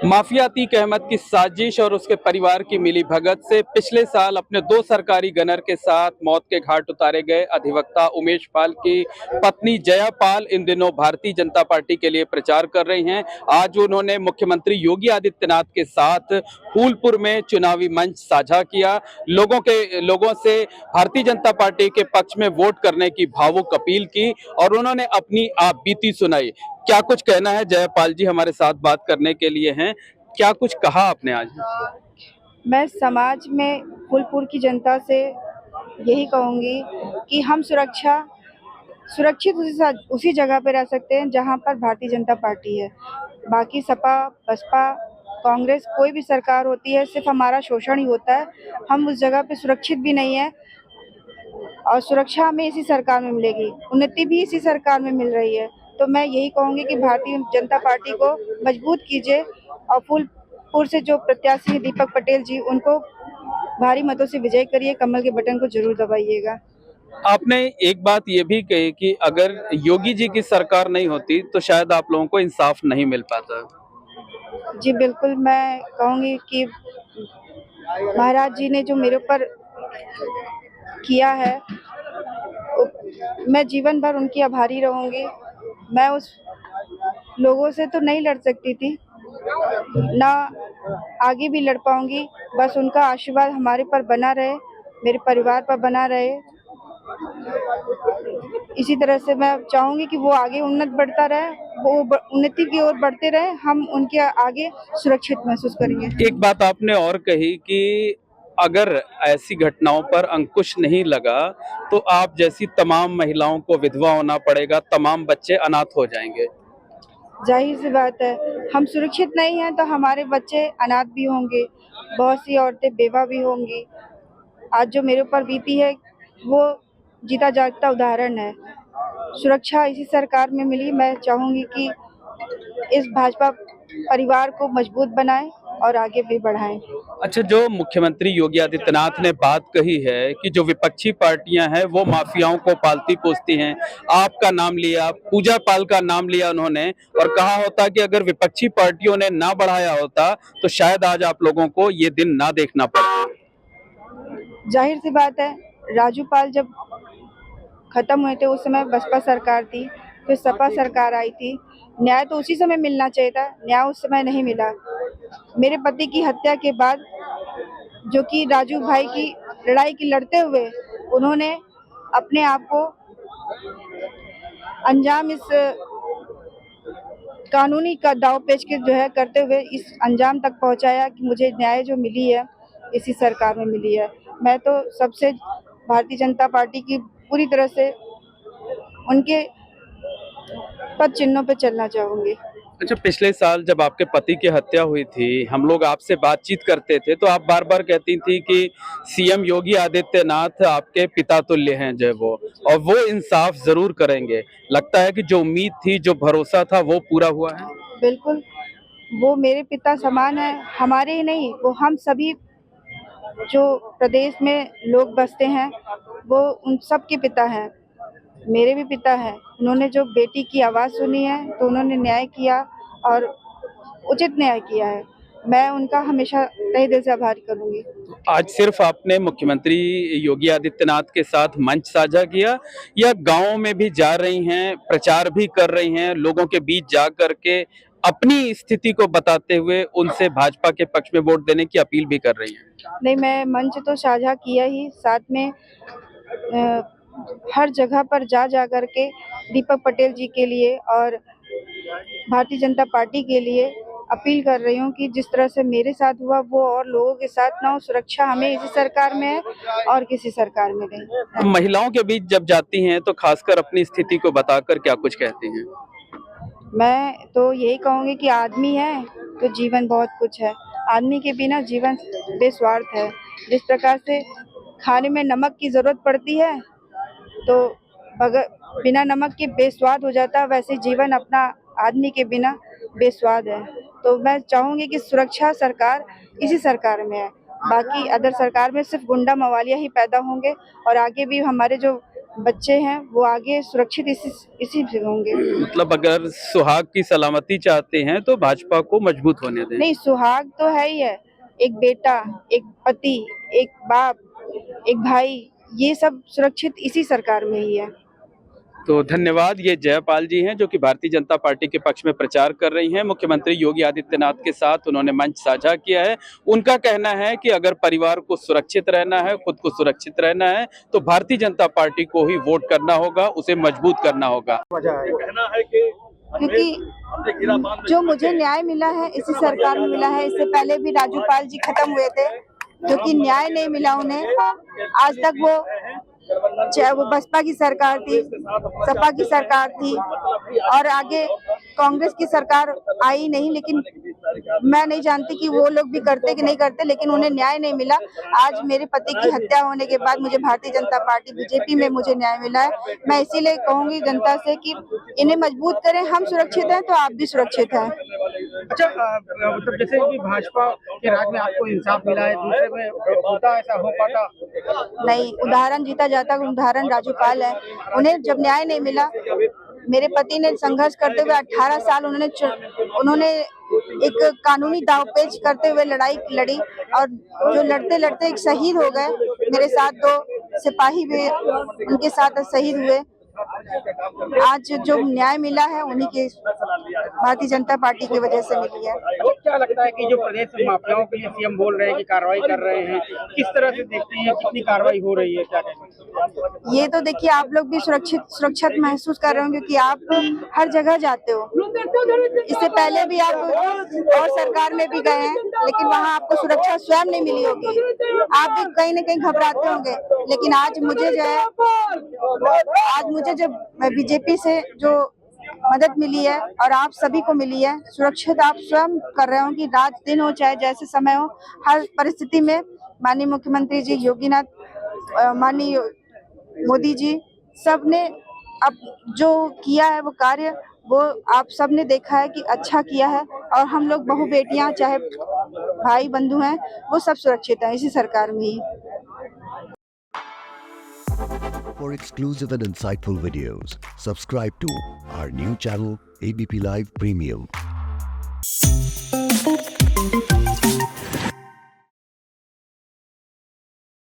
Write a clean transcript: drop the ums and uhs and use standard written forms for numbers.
Mafia Atiq Ahmad की साजिश और उसके परिवार की मिलीभगत से पिछले साल अपने दो सरकारी गनर के साथ मौत के घाट उतारे गए अधिवक्ता उमेश पाल की पत्नी जया पाल इन दिनों भारतीय जनता पार्टी के लिए प्रचार कर रही हैं। आज उन्होंने मुख्यमंत्री योगी आदित्यनाथ के साथ फूलपुर में चुनावी मंच साझा किया। लोगों से भारतीय जनता पार्टी के पक्ष में वोट करने की भावुक अपील की और उन्होंने अपनी आप बीती सुनाई। क्या कुछ कहना है? जयपाल जी हमारे साथ बात करने के लिए हैं। क्या कुछ कहा आपने आज? मैं समाज में फूलपुर की जनता से यही कहूँगी कि हम सुरक्षित उसी जगह पे रह सकते हैं जहाँ पर भारतीय जनता पार्टी है। बाकी सपा, बसपा, कांग्रेस कोई भी सरकार होती है, सिर्फ हमारा शोषण ही होता है। हम उस जगह पे सुरक्षित भी नहीं है और सुरक्षा हमें इसी सरकार में मिलेगी, उन्नति भी इसी सरकार में मिल रही है। तो मैं यही कहूँगी कि भारतीय जनता पार्टी को मजबूत कीजिए और फूलपुर से जो प्रत्याशी हैं दीपक पटेल जी, उनको भारी मतों से विजय करिए, कमल के बटन को जरूर दबाइएगा। आपने एक बात ये भी कही कि अगर योगी जी की सरकार नहीं होती तो शायद आप लोगों को इंसाफ नहीं मिल पाता। जी बिल्कुल, मैं कहूँगी कि महाराज जी ने जो मेरे ऊपर किया है, मैं जीवन भर उनकी आभारी रहूँगी। मैं उस लोगों से तो नहीं लड़ सकती थी, ना आगे भी लड़ पाऊंगी। बस उनका आशीर्वाद हमारे पर बना रहे, मेरे परिवार पर बना रहे। इसी तरह से मैं चाहूंगी कि वो आगे उन्नत बढ़ता रहे, वो उन्नति की ओर बढ़ते रहे, हम उनके आगे सुरक्षित महसूस करेंगे। एक बात आपने और कही कि अगर ऐसी घटनाओं पर अंकुश नहीं लगा तो आप जैसी तमाम महिलाओं को विधवा होना पड़ेगा, तमाम बच्चे अनाथ हो जाएंगे। जाहिर सी बात है, हम सुरक्षित नहीं हैं तो हमारे बच्चे अनाथ भी होंगे, बहुत सी औरतें बेवा भी होंगी। आज जो मेरे ऊपर बीती है वो जीता जागता उदाहरण है। सुरक्षा इसी सरकार में मिली। मैं चाहूंगी कि इस भाजपा परिवार को मजबूत बनाएं और आगे भी बढ़ाएं। अच्छा, जो मुख्यमंत्री योगी आदित्यनाथ ने बात कही है कि जो विपक्षी पार्टियां हैं वो माफियाओं को पालती पोसती हैं, आपका नाम लिया, पूजा पाल का नाम लिया उन्होंने और कहा होता कि अगर विपक्षी पार्टियों ने ना बढ़ाया होता तो शायद आज आप लोगों को ये दिन ना देखना पड़ता। जाहिर सी बात है, राजू पाल जब खत्म हुए थे उस समय बसपा सरकार थी, फिर सपा सरकार आई थी। न्याय तो उसी समय मिलना चाहिए था, न्याय उस समय नहीं मिला। मेरे पति की हत्या के बाद जो कि राजू भाई की लड़ाई की लड़ते हुए उन्होंने अपने आप को अंजाम इस कानूनी का दाव पेच के जो है करते हुए इस अंजाम तक पहुंचाया कि मुझे न्याय जो मिली है इसी सरकार में मिली है। मैं तो सबसे भारतीय जनता पार्टी की पूरी तरह से उनके पद चिन्हों पे चलना चाहूंगी। अच्छा, पिछले साल जब आपके पति की हत्या हुई थी, हम लोग आपसे बातचीत करते थे तो आप बार बार कहती थी कि सीएम योगी आदित्यनाथ आपके पिता तुल्य हैं जो वो, और वो इंसाफ जरूर करेंगे। लगता है कि जो उम्मीद थी, जो भरोसा था, वो पूरा हुआ है। बिल्कुल, वो मेरे पिता समान है। हमारे ही नहीं, वो हम सभी जो प्रदेश में लोग बसते हैं वो उन सब के पिता हैं। मेरे भी पिता हैं। उन्होंने जो बेटी की आवाज़ सुनी है तो उन्होंने न्याय किया और उचित न्याय किया है। मैं उनका हमेशा तहे दिल से आभार करूंगी। आज सिर्फ आपने मुख्यमंत्री योगी आदित्यनाथ के साथ मंच साझा किया या गांवों में भी जा रही हैं, प्रचार भी कर रही हैं, लोगों के बीच जा करके अपनी स्थिति को बताते हुए उनसे भाजपा के पक्ष में वोट देने की अपील भी कर रही हैं? नहीं, मैं मंच तो साझा किया ही, साथ में हर जगह पर जा करके दीपक पटेल जी के लिए और भारतीय जनता पार्टी के लिए अपील कर रही हूँ कि जिस तरह से मेरे साथ हुआ वो और लोगों के साथ ना हो। सुरक्षा हमें इसी सरकार में है और किसी सरकार में नहीं। महिलाओं के बीच जब जाती हैं तो खासकर अपनी स्थिति को बताकर क्या कुछ कहती हैं? मैं तो यही कहूँगी कि आदमी है तो जीवन बहुत कुछ है। आदमी के बिना जीवन बेस्वार्थ है। जिस प्रकार से खाने में नमक की जरूरत पड़ती है तो बगैर बिना नमक के बेस्वाद हो जाता है, वैसे जीवन अपना आदमी के बिना बेस्वाद है। तो मैं चाहूंगी कि सुरक्षा सरकार इसी सरकार में है। बाकी अदर सरकार में सिर्फ गुंडा मवालिया ही पैदा होंगे और आगे भी हमारे जो बच्चे हैं वो आगे सुरक्षित इसी से होंगे। मतलब अगर सुहाग की सलामती चाहते हैं तो भाजपा को मजबूत होने दें। नहीं, सुहाग तो है ही है, एक बेटा, एक पति, एक बाप, एक भाई, ये सब सुरक्षित इसी सरकार में ही है। तो धन्यवाद। ये जयपाल जी हैं जो कि भारतीय जनता पार्टी के पक्ष में प्रचार कर रही हैं। मुख्यमंत्री योगी आदित्यनाथ के साथ उन्होंने मंच साझा किया है। उनका कहना है कि अगर परिवार को सुरक्षित रहना है, खुद को सुरक्षित रहना है, तो भारतीय जनता पार्टी को ही वोट करना होगा, उसे मजबूत करना होगा। क्योंकि जो मुझे न्याय मिला है इसी सरकार में मिला है। इससे पहले भी राजूपाल जी खत्म हुए थे, जो कि न्याय नहीं मिला उन्हें। आज तक वो, चाहे वो बसपा की सरकार थी, सपा की सरकार थी और आगे कांग्रेस की सरकार आई नहीं, लेकिन मैं नहीं जानती कि वो लोग भी करते कि नहीं करते, लेकिन उन्हें न्याय नहीं मिला। आज मेरे पति की हत्या होने के बाद मुझे भारतीय जनता पार्टी बीजेपी में मुझे न्याय मिला है। मैं इसीलिए कहूंगी जनता से कि इन्हें मजबूत करें। हम सुरक्षित हैं तो आप भी सुरक्षित हैं। अच्छा, मतलब जैसे कि भाजपा के राज में आपको इंसाफ मिला है, दूसरे में होता ऐसा हो पाता? नहीं, उदाहरण जीता जाता उदाहरण राजूपाल है। उन्हें जब न्याय नहीं मिला, मेरे पति ने संघर्ष करते हुए 18 साल उन्होंने एक कानूनी दांवपेच करते हुए लड़ाई लड़ी और जो लड़ते लड़ते एक शहीद हो गए। मेरे साथ 2 सिपाही भी उनके साथ शहीद हुए। आज जो न्याय मिला है उन्हीं के भारतीय जनता पार्टी की वजह से मिली है। अच्छा, क्या लगता है कि जो प्रदेश में माफियाओं के लिए सीएम बोल रहे हैं कि कार्रवाई कर रहे हैं, किस तरह से देखती हैं, कितनी कार्रवाई हो रही है, क्या कहते? ये तो देखिए, आप लोग भी सुरक्षित महसूस कर रहे होंगे कि आप हर जगह जाते हो। इससे पहले भी आप और सरकार में भी गए हैं, लेकिन वहाँ आपको सुरक्षा स्वयं नहीं मिली होगी। आप भी कहीं न कहीं घबराते होंगे, लेकिन आज मुझे जब बीजेपी से जो मदद मिली है और आप सभी को मिली है, सुरक्षित आप स्वयं कर रहे हो कि रात दिन हो चाहे जैसे समय हो, हर परिस्थिति में माननीय मुख्यमंत्री जी माननीय मोदी जी सबने अब जो किया है वो कार्य, वो आप सबने देखा है कि अच्छा किया है। और हम लोग बहू बेटियां चाहे भाई बंधु हैं, वो सब सुरक्षित हैं इसी सरकार में ही। For exclusive and insightful videos, subscribe to our new channel ABP Live Premium.